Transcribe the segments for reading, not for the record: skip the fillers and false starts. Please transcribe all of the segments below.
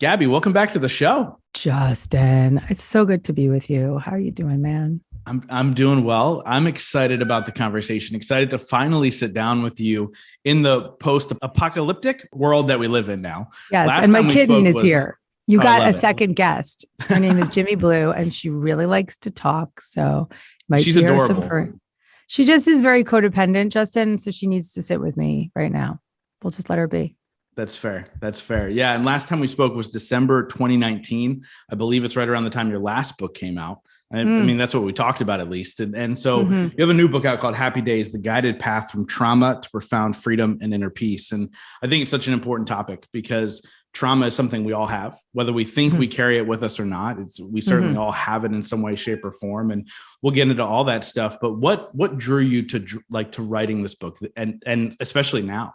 Gabby, welcome back to the show. Justin, it's so good to be with you. How are you doing, man? I'm doing well. I'm excited about the conversation, excited to finally sit down with you in the post-apocalyptic world that we live in now. Yes, Last and my time we kitten spoke is was, here. You oh, I got a love it. second guest. Her name is Jimmy Blue, and she really likes to talk. So you might She's see her adorable. She just is very codependent, Justin. So she needs to sit with me right now. We'll just let her be. That's fair. That's fair. Yeah. And last time we spoke was December 2019. I believe it's right around the time your last book came out. I mean, that's what we talked about at least. And so you have a new book out called Happy Days, The Guided Path from Trauma to Profound Freedom and Inner Peace. And I think it's such an important topic because trauma is something we all have, whether we think we carry it with us or not. We certainly all have it in some way, shape, or form. And we'll get into all that stuff. But what drew you to writing this book and especially now?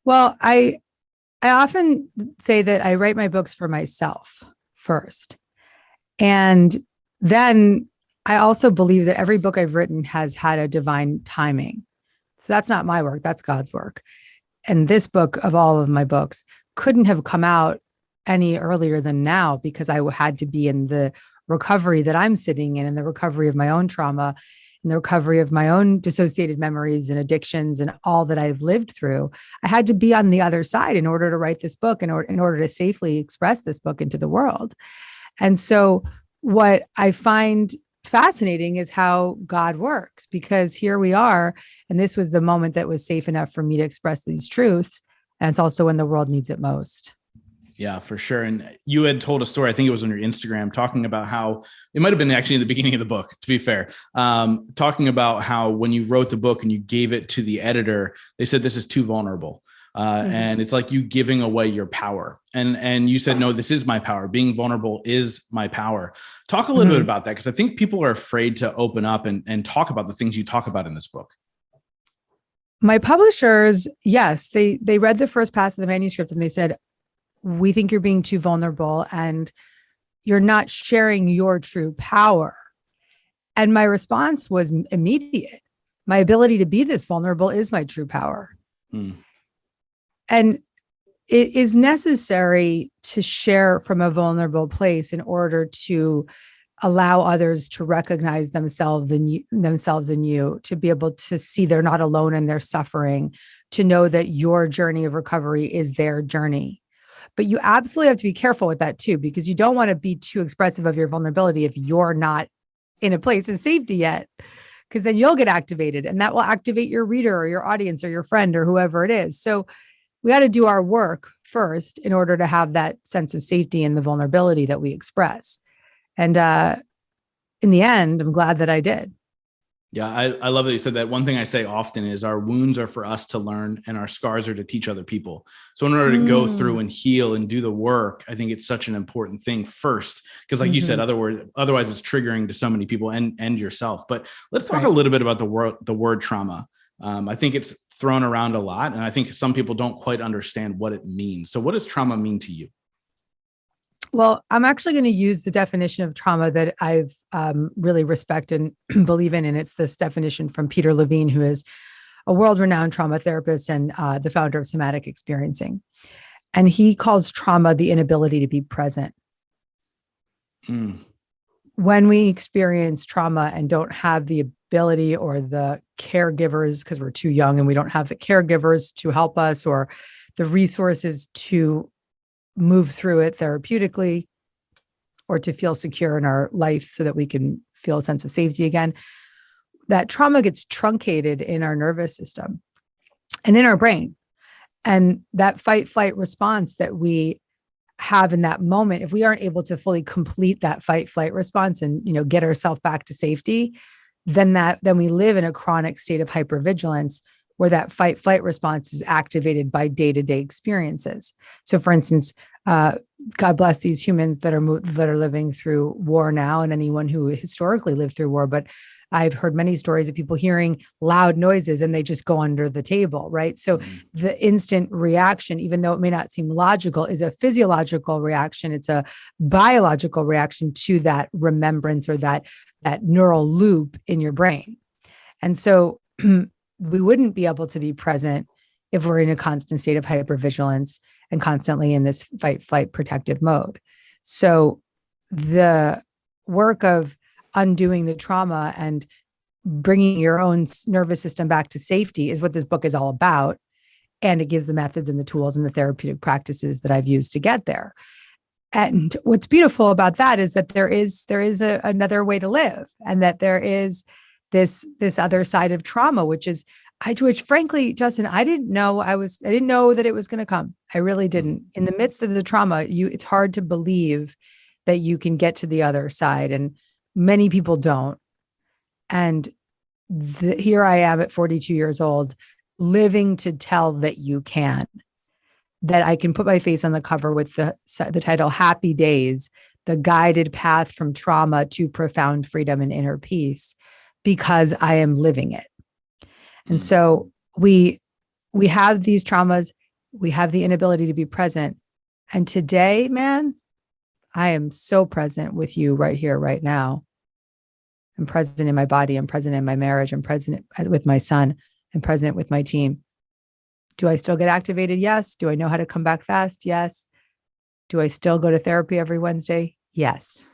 Well, I often say that I write my books for myself first. And then I also believe that every book I've written has had a divine timing. So that's not my work, that's God's work. And this book, of all of my books, couldn't have come out any earlier than now because I had to be in the recovery that I'm sitting in the recovery of my own trauma, in the recovery of my own dissociated memories and addictions and all that I've lived through. I had to be on the other side in order to write this book, in order to safely express this book into the world. And so what I find fascinating is how God works, because here we are, and this was the moment that was safe enough for me to express these truths. And it's also when the world needs it most. Yeah, for sure. And you had told a story, I think it was on your Instagram, talking about how it might've been actually in the beginning of the book, to be fair, talking about how when you wrote the book and you gave it to the editor, they said, this is too vulnerable. And it's like you giving away your power. And you said, no, this is my power. Being vulnerable is my power. Talk a little bit about that, because I think people are afraid to open up and talk about the things you talk about in this book. My publishers, yes, they read the first pass of the manuscript and they said, we think you're being too vulnerable and you're not sharing your true power. And my response was immediate. My ability to be this vulnerable is my true power. And it is necessary to share from a vulnerable place in order to allow others to recognize themselves in you, to be able to see they're not alone in their suffering, to know that your journey of recovery is their journey. But you absolutely have to be careful with that too, because you don't want to be too expressive of your vulnerability if you're not in a place of safety yet, because then you'll get activated and that will activate your reader or your audience or your friend or whoever it is. So we got to do our work first in order to have that sense of safety and the vulnerability that we express. And in the end, I'm glad that I did. Yeah, I love that you said that. One thing I say often is our wounds are for us to learn and our scars are to teach other people. So in order to go through and heal and do the work, I think it's such an important thing first, because like you said, otherwise it's triggering to so many people and yourself. But let's talk a little bit about the word trauma. I think it's thrown around a lot, and I think some people don't quite understand what it means. So what does trauma mean to you? Well, I'm actually going to use the definition of trauma that I've really respect and believe in. And it's this definition from Peter Levine, who is a world-renowned trauma therapist and the founder of somatic experiencing. And he calls trauma the inability to be present. When we experience trauma and don't have the ability or the caregivers, because we're too young and we don't have the caregivers to help us or the resources to move through it therapeutically or to feel secure in our life so that we can feel a sense of safety again, that trauma gets truncated in our nervous system and in our brain. And that fight flight response that we have in that moment, if we aren't able to fully complete that fight flight response and, get ourselves back to safety, then we live in a chronic state of hypervigilance where that fight flight response is activated by day-to-day experiences. So for instance, God bless these humans that are living through war now, and anyone who historically lived through war. But I've heard many stories of people hearing loud noises and they just go under the table, right? So the instant reaction, even though it may not seem logical, is a physiological reaction. It's a biological reaction to that remembrance or that neural loop in your brain. And so we wouldn't be able to be present if we're in a constant state of hypervigilance. and constantly in this fight, flight, protective mode. So the work of undoing the trauma and bringing your own nervous system back to safety is what this book is all about. And it gives the methods and the tools and the therapeutic practices that I've used to get there. And what's beautiful about that is that there is another way to live, and that there is this other side of trauma, which frankly, Justin, I didn't know that it was going to come. I really didn't. In the midst of the trauma, it's hard to believe that you can get to the other side, and many people don't. And here I am at 42 years old, living to tell that you can, that I can put my face on the cover with the title Happy Days, the guided path from trauma to profound freedom and inner peace, because I am living it. And so we have these traumas, we have the inability to be present. And today, man, I am so present with you right here, right now. I'm present in my body. I'm present in my marriage. I'm present with my son. I'm present with my team. Do I still get activated? Yes. Do I know how to come back fast? Yes. Do I still go to therapy every Wednesday? Yes.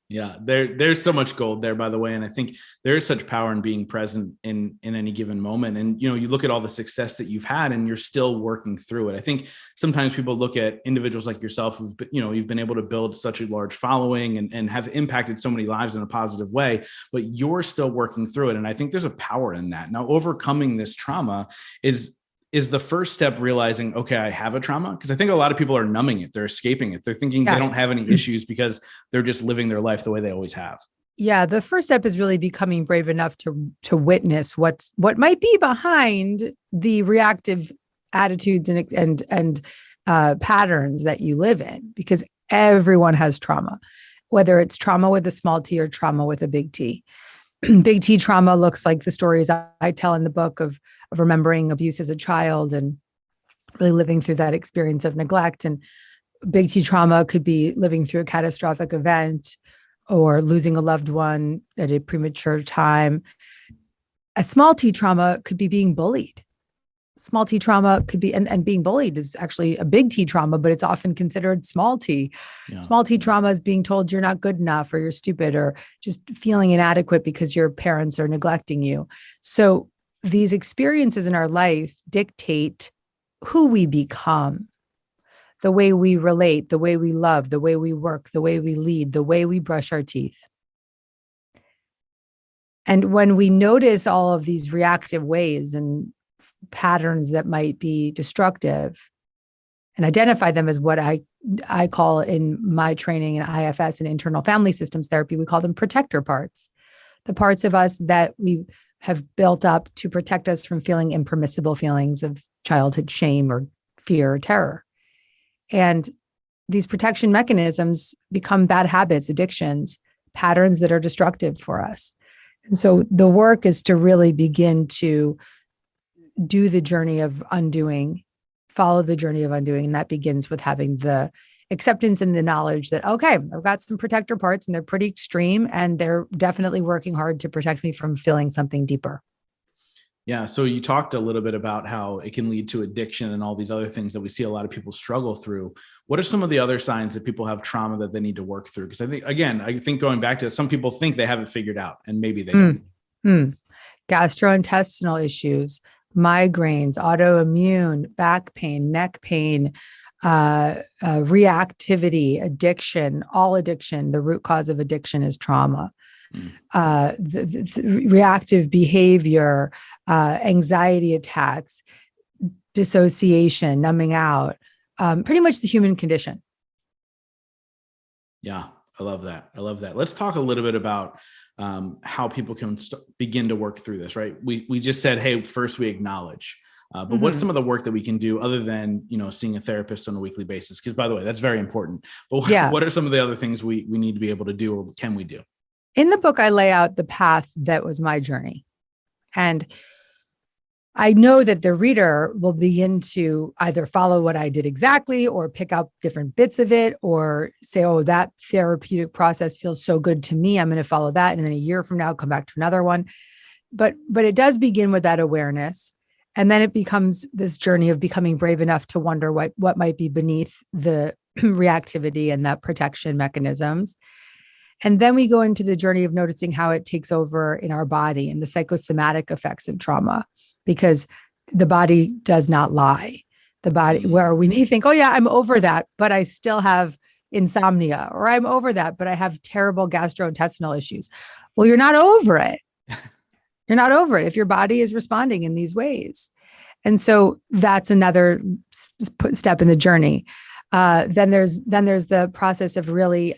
Yeah, there's so much gold there, by the way. And I think there is such power in being present in any given moment. And, you look at all the success that you've had and you're still working through it. I think sometimes people look at individuals like yourself who've, you've been able to build such a large following and have impacted so many lives in a positive way, but you're still working through it. And I think there's a power in that. Now, overcoming this trauma is the first step realizing, okay, I have a trauma? Because I think a lot of people are numbing it. They're escaping it. They're thinking they don't have any issues because they're just living their life the way they always have. Yeah. The first step is really becoming brave enough to witness what might be behind the reactive attitudes and patterns that you live in, because everyone has trauma, whether it's trauma with a small T or trauma with a big T. Big T trauma looks like the stories I tell in the book of remembering abuse as a child and really living through that experience of neglect. And big T trauma could be living through a catastrophic event or losing a loved one at a premature time. A small T trauma could be being bullied. Small T trauma could be, and being bullied is actually a big T trauma, but it's often considered small T. Yeah. Small T trauma is being told you're not good enough or you're stupid or just feeling inadequate because your parents are neglecting you. So these experiences in our life dictate who we become, the way we relate, the way we love, the way we work, the way we lead, the way we brush our teeth. And when we notice all of these reactive ways and patterns that might be destructive and identify them as what I call in my training in IFS and internal family systems therapy, we call them protector parts, the parts of us that we have built up to protect us from feeling impermissible feelings of childhood shame or fear or terror. And these protection mechanisms become bad habits, addictions, patterns that are destructive for us. And so the work is to really begin to do the journey of undoing, follow the journey of undoing. And that begins with having the acceptance and the knowledge that, okay, I've got some protector parts and they're pretty extreme and they're definitely working hard to protect me from feeling something deeper. Yeah. So you talked a little bit about how it can lead to addiction and all these other things that we see a lot of people struggle through. What are some of the other signs that people have trauma that they need to work through? Because I think going back to it, some people think they have it figured out and maybe they don't. Gastrointestinal issues, migraines, autoimmune, back pain, neck pain, reactivity, addiction, all addiction. The root cause of addiction is trauma. The reactive behavior, anxiety attacks, dissociation, numbing out, pretty much the human condition. Yeah, I love that. Let's talk a little bit about how people can begin to work through this, right? We just said, hey, first we acknowledge. But what's some of the work that we can do other than, seeing a therapist on a weekly basis? Because by the way, that's very important. But what are some of the other things we need to be able to do or can we do? In the book, I lay out the path that was my journey. And I know that the reader will begin to either follow what I did exactly or pick up different bits of it or say, oh, that therapeutic process feels so good to me. I'm going to follow that. And then a year from now, come back to another one. But it does begin with that awareness. And then it becomes this journey of becoming brave enough to wonder what might be beneath the reactivity and that protection mechanisms. And then we go into the journey of noticing how it takes over in our body and the psychosomatic effects of trauma, because the body does not lie. The body, where we may think, oh yeah, I'm over that, but I still have insomnia, or I'm over that, but I have terrible gastrointestinal issues. Well, you're not over it. You're not over it if your body is responding in these ways. And so that's another step in the journey. Then there's the process of really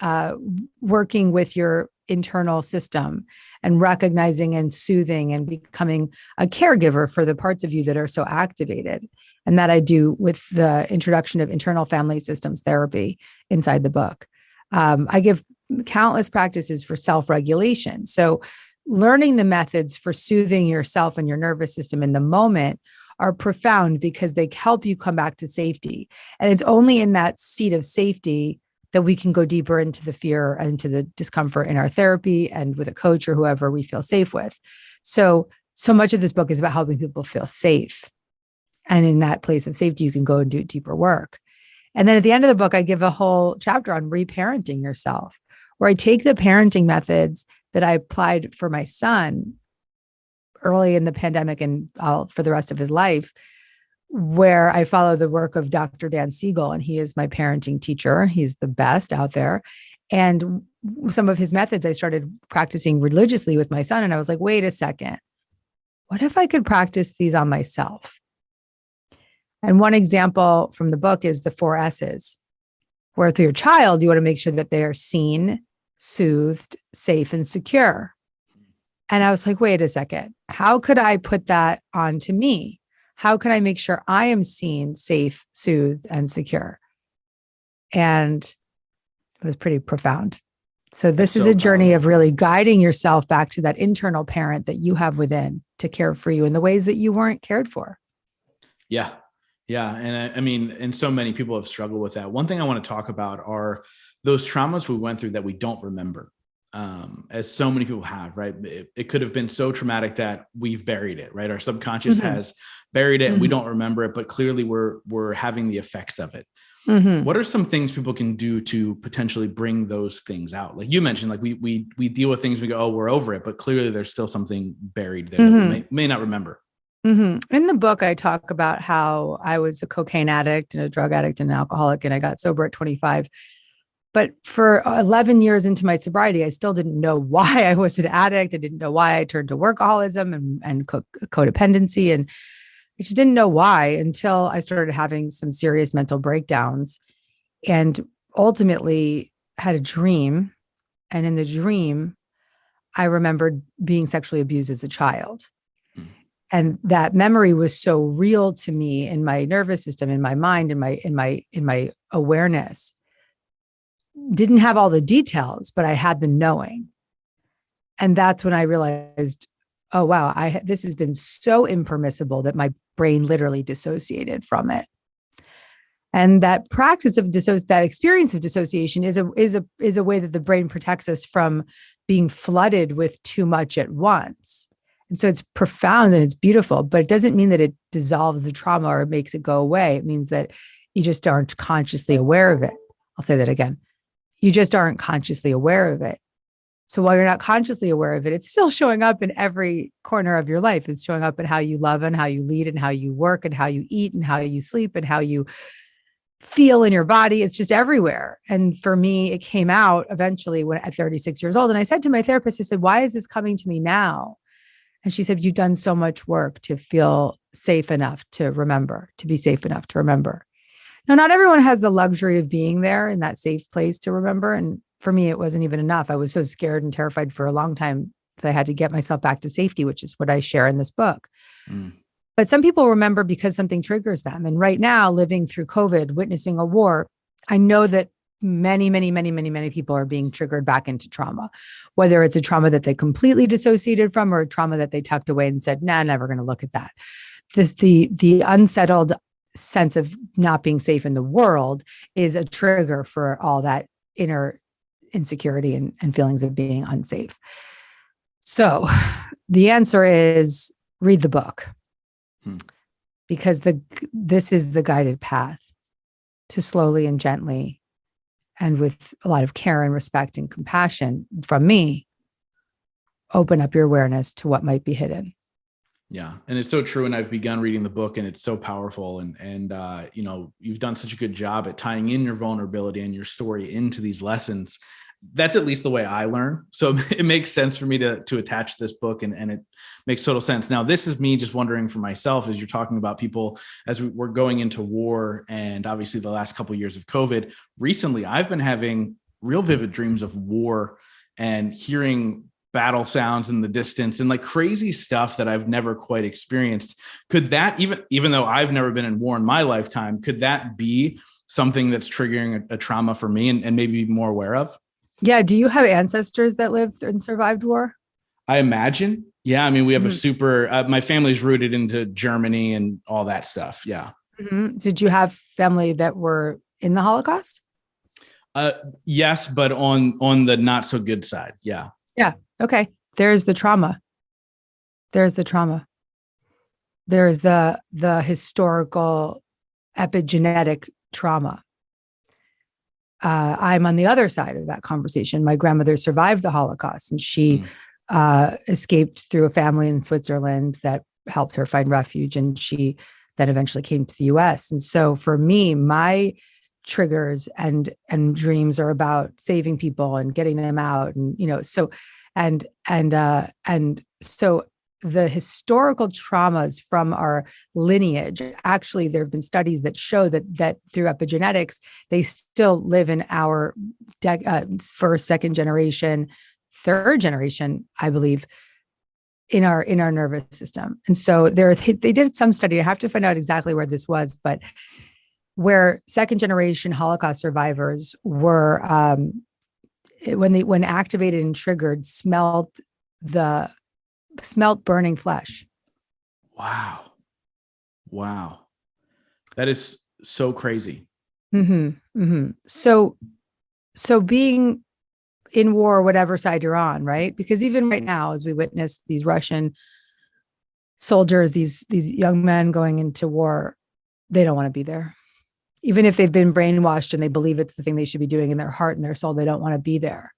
working with your internal system and recognizing and soothing and becoming a caregiver for the parts of you that are so activated. And that I do with the introduction of internal family systems therapy inside the book. I give countless practices for self-regulation. So learning the methods for soothing yourself and your nervous system in the moment are profound because they help you come back to safety. And it's only in that seat of safety that we can go deeper into the fear and into the discomfort in our therapy and with a coach or whoever we feel safe with. So much of this book is about helping people feel safe. And in that place of safety, you can go and do deeper work. And then at the end of the book, I give a whole chapter on reparenting yourself, where I take the parenting methods that I applied for my son early in the pandemic and for the rest of his life, where I follow the work of Dr. Dan Siegel, and he is my parenting teacher. He's the best out there. And some of his methods I started practicing religiously with my son. And I was like, wait a second, what if I could practice these on myself? And one example from the book is the 4 S's, where for your child, you want to make sure that they are seen, soothed, safe, and secure. And I was like, wait a second, how could I put that onto me? How can I make sure I am seen, safe, soothed, and secure? And it was pretty profound. So this is a journey of really guiding yourself back to that internal parent that you have within to care for you in the ways that you weren't cared for. Yeah. Yeah. And I mean, and so many people have struggled with that. One thing I want to talk about are those traumas we went through that we don't remember. As so many people have, right? It could have been so traumatic that we've buried it, right? Our subconscious has buried it and we don't remember it, but clearly we're having the effects of it. What are some things people can do to potentially bring those things out? Like you mentioned, like we deal with things, we go, oh, we're over it, but clearly there's still something buried there that we may not remember. In the book, I talk about how I was a cocaine addict and a drug addict and an alcoholic, and I got sober at 25. But for 11 years into my sobriety, I still didn't know why I was an addict. I didn't know why I turned to workaholism and codependency. And I just didn't know why until I started having some serious mental breakdowns and ultimately had a dream. And in the dream, I remembered being sexually abused as a child. And that memory was so real to me in my nervous system, in my mind, in my awareness. Didn't have all the details, but I had the knowing. And that's when I realized, oh, wow, this has been so impermissible that my brain literally dissociated from it. And that practice of that experience of dissociation is a way that the brain protects us from being flooded with too much at once. And so it's profound and it's beautiful, but it doesn't mean that it dissolves the trauma or makes it go away. It means that you just aren't consciously aware of it. I'll say that again. You just aren't consciously aware of it. So while you're not consciously aware of it, it's still showing up in every corner of your life. It's showing up in how you love and how you lead and how you work and how you eat and how you sleep and how you feel in your body. It's just everywhere. And for me, it came out eventually at 36 years old. And I said to my therapist, I said, why is this coming to me now? And she said, you've done so much work to feel safe enough to remember, to be safe enough to remember. Now, not everyone has the luxury of being there in that safe place to remember. And for me, it wasn't even enough. I was so scared and terrified for a long time that I had to get myself back to safety, which is what I share in this book. But some people remember because something triggers them. And right now, living through COVID, witnessing a war, I know that many people are being triggered back into trauma, whether it's a trauma that they completely dissociated from or a trauma that they tucked away and said, nah, never going to look at that. The unsettled sense of not being safe in the world is a trigger for all that inner insecurity and feelings of being unsafe. So the answer is read the book. because this is the guided path to slowly and gently and with a lot of care and respect and compassion from me, open up your awareness to what might be hidden. Yeah. And it's so true. And I've begun reading the book and it's so powerful. And you've done such a good job at tying in your vulnerability and your story into these lessons. That's at least the way I learn. So it makes sense for me to attach this book and it makes total sense. Now, this is me just wondering for myself, as you're talking about people, as we're going into war and obviously the last couple of years of COVID, recently, I've been having real vivid dreams of war and hearing battle sounds in the distance and like crazy stuff that I've never quite experienced. Could that, even though I've never been in war in my lifetime, could that be something that's triggering a trauma for me and maybe be more aware of? Yeah. Do you have ancestors that lived and survived war? I imagine. Yeah. I mean, we have a super, my family's rooted into Germany and all that stuff. Yeah. Mm-hmm. Did you have family that were in the Holocaust? Yes, but on the not so good side. Yeah. Yeah. Okay. There's the trauma. There's the historical epigenetic trauma. I'm on the other side of that conversation. My grandmother survived the Holocaust and she escaped through a family in Switzerland that helped her find refuge. And she then eventually came to the US. And so for me, my triggers and dreams are about saving people and getting them out. And, so the historical traumas from our lineage, actually, there have been studies that show that through epigenetics, they still live in our first, second generation, third generation, I believe, in our nervous system. And so they did some study. I have to find out exactly where this was, but where second generation Holocaust survivors were, when activated and triggered, smelt burning flesh. Wow. That is so crazy. Mm-hmm. Mm-hmm. So being in war, whatever side you're on, right? Because even right now, as we witness these Russian soldiers, these young men going into war, they don't want to be there. Even if they've been brainwashed and they believe it's the thing they should be doing in their heart and their soul, they don't want to be there.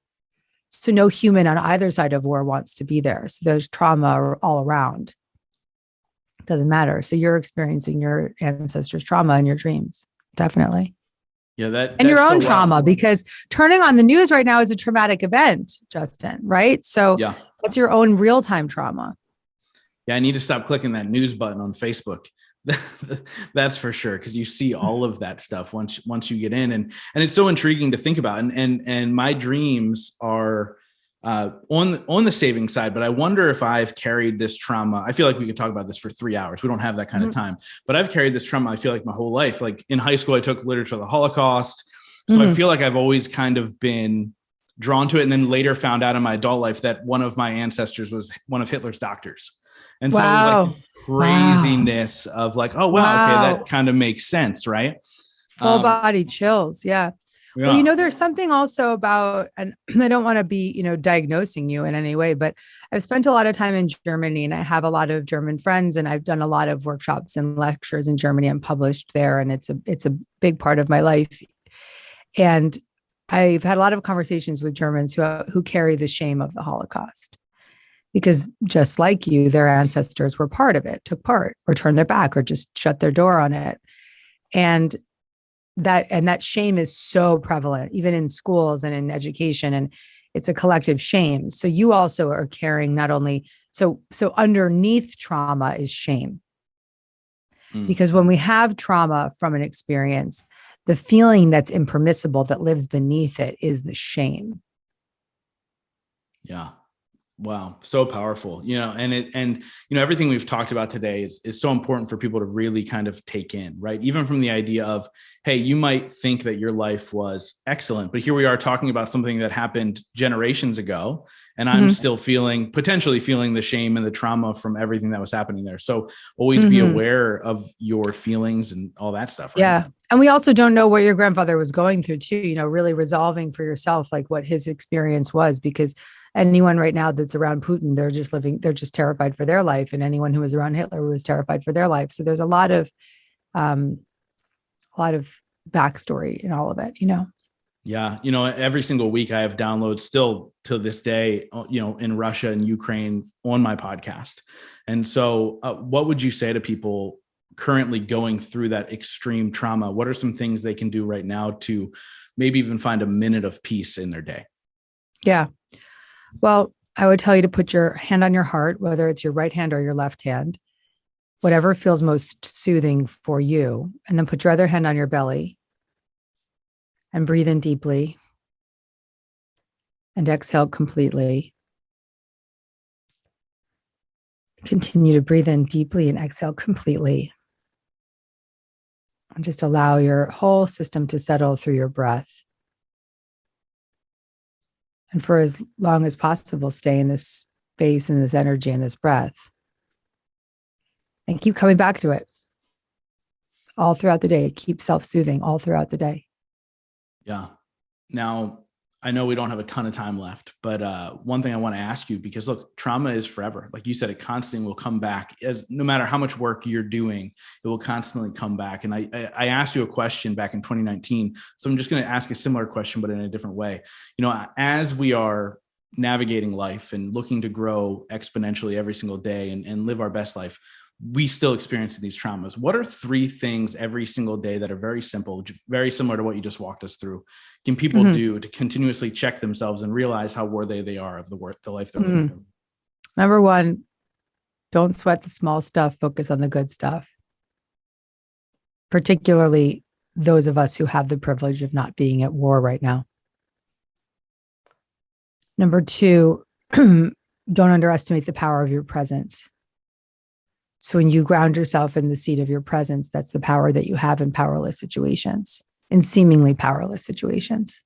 So no human on either side of war wants to be there. So there's trauma all around. It doesn't matter. So you're experiencing your ancestors' trauma in your dreams. Definitely. Yeah, and your own trauma, because turning on the news right now is a traumatic event, Justin, right? So yeah, that's your own real-time trauma. Yeah, I need to stop clicking that news button on Facebook. That's for sure, because you see all of that stuff once you get in, and it's so intriguing to think about. And my dreams are on the saving side, but I wonder if I've carried this trauma. I feel like we could talk about this for 3 hours. We don't have that kind of time, but I've carried this trauma, I feel like, my whole life. Like in high school, I took literature of the Holocaust. So I feel like I've always kind of been drawn to it. And then later found out in my adult life that one of my ancestors was one of Hitler's doctors. And so it was like craziness of like, oh, wow, okay, that kind of makes sense, right? Full body chills. Yeah. Well, there's something also about, and I don't want to be, diagnosing you in any way, but I've spent a lot of time in Germany and I have a lot of German friends and I've done a lot of workshops and lectures in Germany and published there. And it's a big part of my life. And I've had a lot of conversations with Germans who carry the shame of the Holocaust, because just like you, their ancestors were part of it, took part, or turned their back, or just shut their door on it. And that shame is so prevalent, even in schools and in education, and it's a collective shame. So you also are carrying not only, so underneath trauma is shame. Because when we have trauma from an experience, the feeling that's impermissible that lives beneath it is the shame. Yeah. Wow. So powerful, and everything we've talked about today is so important for people to really kind of take in, right? Even from the idea of, hey, you might think that your life was excellent, but here we are talking about something that happened generations ago. And I'm still potentially feeling the shame and the trauma from everything that was happening there. So always be aware of your feelings and all that stuff. Right? Yeah. And we also don't know what your grandfather was going through too, really resolving for yourself, like what his experience was, because anyone right now that's around Putin, they're just terrified for their life. And anyone who was around Hitler was terrified for their life. So there's a lot of backstory in all of it, Yeah. Every single week I have downloads still to this day, in Russia and Ukraine on my podcast. And so what would you say to people currently going through that extreme trauma? What are some things they can do right now to maybe even find a minute of peace in their day? Yeah. Well, I would tell you to put your hand on your heart, whether it's your right hand or your left hand, whatever feels most soothing for you. And then put your other hand on your belly and breathe in deeply and exhale completely. Continue to breathe in deeply and exhale completely. And just allow your whole system to settle through your breath. And for as long as possible, stay in this space and this energy and this breath. And keep coming back to it all throughout the day. Keep self-soothing all throughout the day. Yeah. Now, I know we don't have a ton of time left, but one thing I want to ask you, because look, trauma is forever. Like you said, it constantly will come back. No matter how much work you're doing, it will constantly come back. And I asked you a question back in 2019. So I'm just going to ask a similar question, but in a different way. As we are navigating life and looking to grow exponentially every single day and live our best life, we still experience these traumas. What are 3 things every single day that are very simple, very similar to what you just walked us through, can people do to continuously check themselves and realize how worthy they are of the life they're living? Number 1, don't sweat the small stuff. Focus on the good stuff. Particularly those of us who have the privilege of not being at war right now. Number 2, don't underestimate the power of your presence. So when you ground yourself in the seat of your presence, that's the power that you have in powerless situations, in seemingly powerless situations.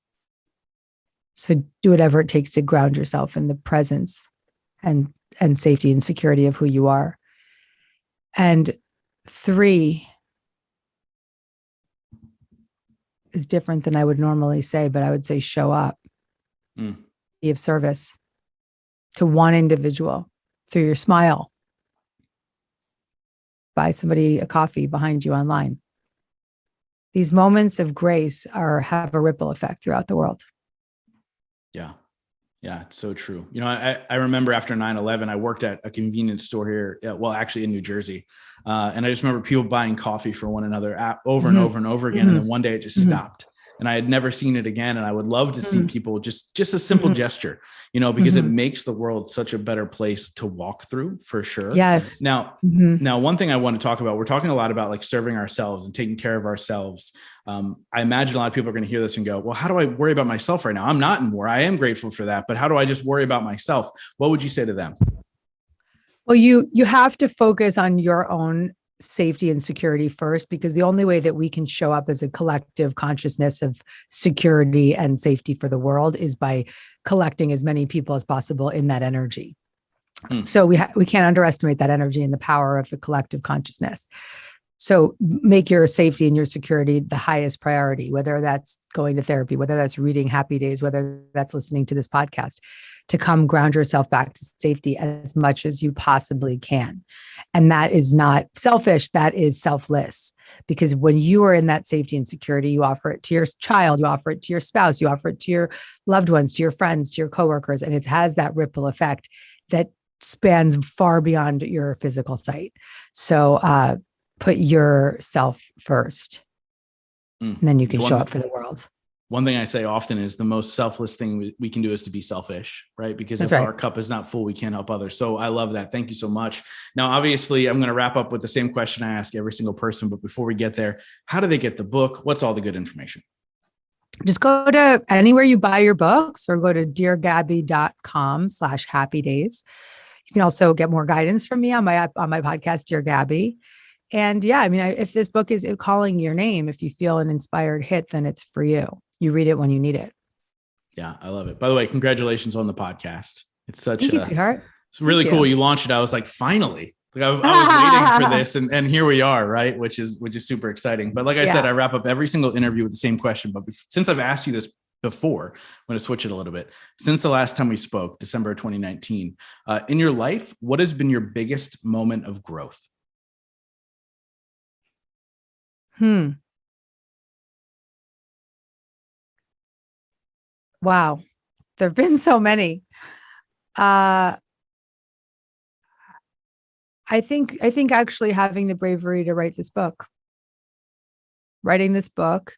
So do whatever it takes to ground yourself in the presence and safety and security of who you are. And 3 is different than I would normally say, but I would say show up, be of service to one individual through your smile. Buy somebody a coffee behind you online. These moments of grace have a ripple effect throughout the world. Yeah. Yeah, it's so true. I remember after 9/11, I worked at a convenience store here, actually in New Jersey. And I just remember people buying coffee for one another over and over and over again. And then one day it just stopped. And I had never seen it again. And I would love to see people just a simple gesture, because it makes the world such a better place to walk through, for sure. Yes. Now, one thing I want to talk about, we're talking a lot about like serving ourselves and taking care of ourselves. I imagine a lot of people are going to hear this and go, well, how do I worry about myself right now? I'm not in war. I am grateful for that. But how do I just worry about myself? What would you say to them? Well, you have to focus on your own safety and security first, because the only way that we can show up as a collective consciousness of security and safety for the world is by collecting as many people as possible in that energy. So we can't underestimate that energy and the power of the collective consciousness. So make your safety and your security the highest priority, whether that's going to therapy, whether that's reading Happy Days, whether that's listening to this podcast, to come ground yourself back to safety as much as you possibly can. And that is not selfish, that is selfless. Because when you are in that safety and security, you offer it to your child, you offer it to your spouse, you offer it to your loved ones, to your friends, to your coworkers, and it has that ripple effect that spans far beyond your physical sight. So put yourself first, and then you can show up for the world. One thing I say often is the most selfless thing we can do is to be selfish, right? Because if our cup is not full, we can't help others. So I love that. Thank you so much. Now, obviously, I'm going to wrap up with the same question I ask every single person. But before we get there, how do they get the book? What's all the good information? Just go to anywhere you buy your books, or go to deargabby.com/happy days. You can also get more guidance from me on my podcast, Dear Gabby. And yeah, I mean, if this book is calling your name, if you feel an inspired hit, then it's for you. You read it when you need it. Yeah, I love it. By the way, congratulations on the podcast. It's Thank you, sweetheart. It's really cool. You launched it. I was like, finally. Like I was waiting for this, and here we are, right? Which is super exciting. But like I said, I wrap up every single interview with the same question. But since I've asked you this before. I'm going to switch it a little bit. Since the last time we spoke, December 2019, in your life, what has been your biggest moment of growth? Wow. There've been so many. I think actually having the bravery to write this book. Writing this book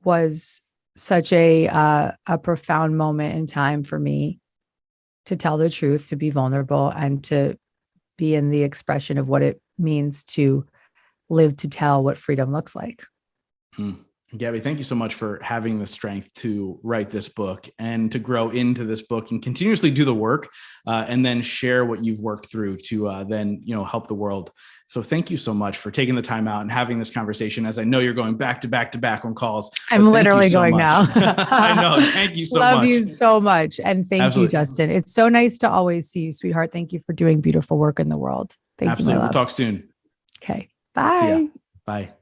was such a profound moment in time for me to tell the truth, to be vulnerable, and to be in the expression of what it means to live to tell what freedom looks like. Gabby, thank you so much for having the strength to write this book and to grow into this book and continuously do the work and then share what you've worked through to then, help the world. So thank you so much for taking the time out and having this conversation, as I know you're going back to back on calls. I'm literally going now. I know. Thank you so much. Love you so much. And thank Absolutely. you, Justin. It's so nice to always see you, sweetheart. Thank you for doing beautiful work in the world. Thank Absolutely. you. We'll talk soon. Okay. Bye. See ya. Bye.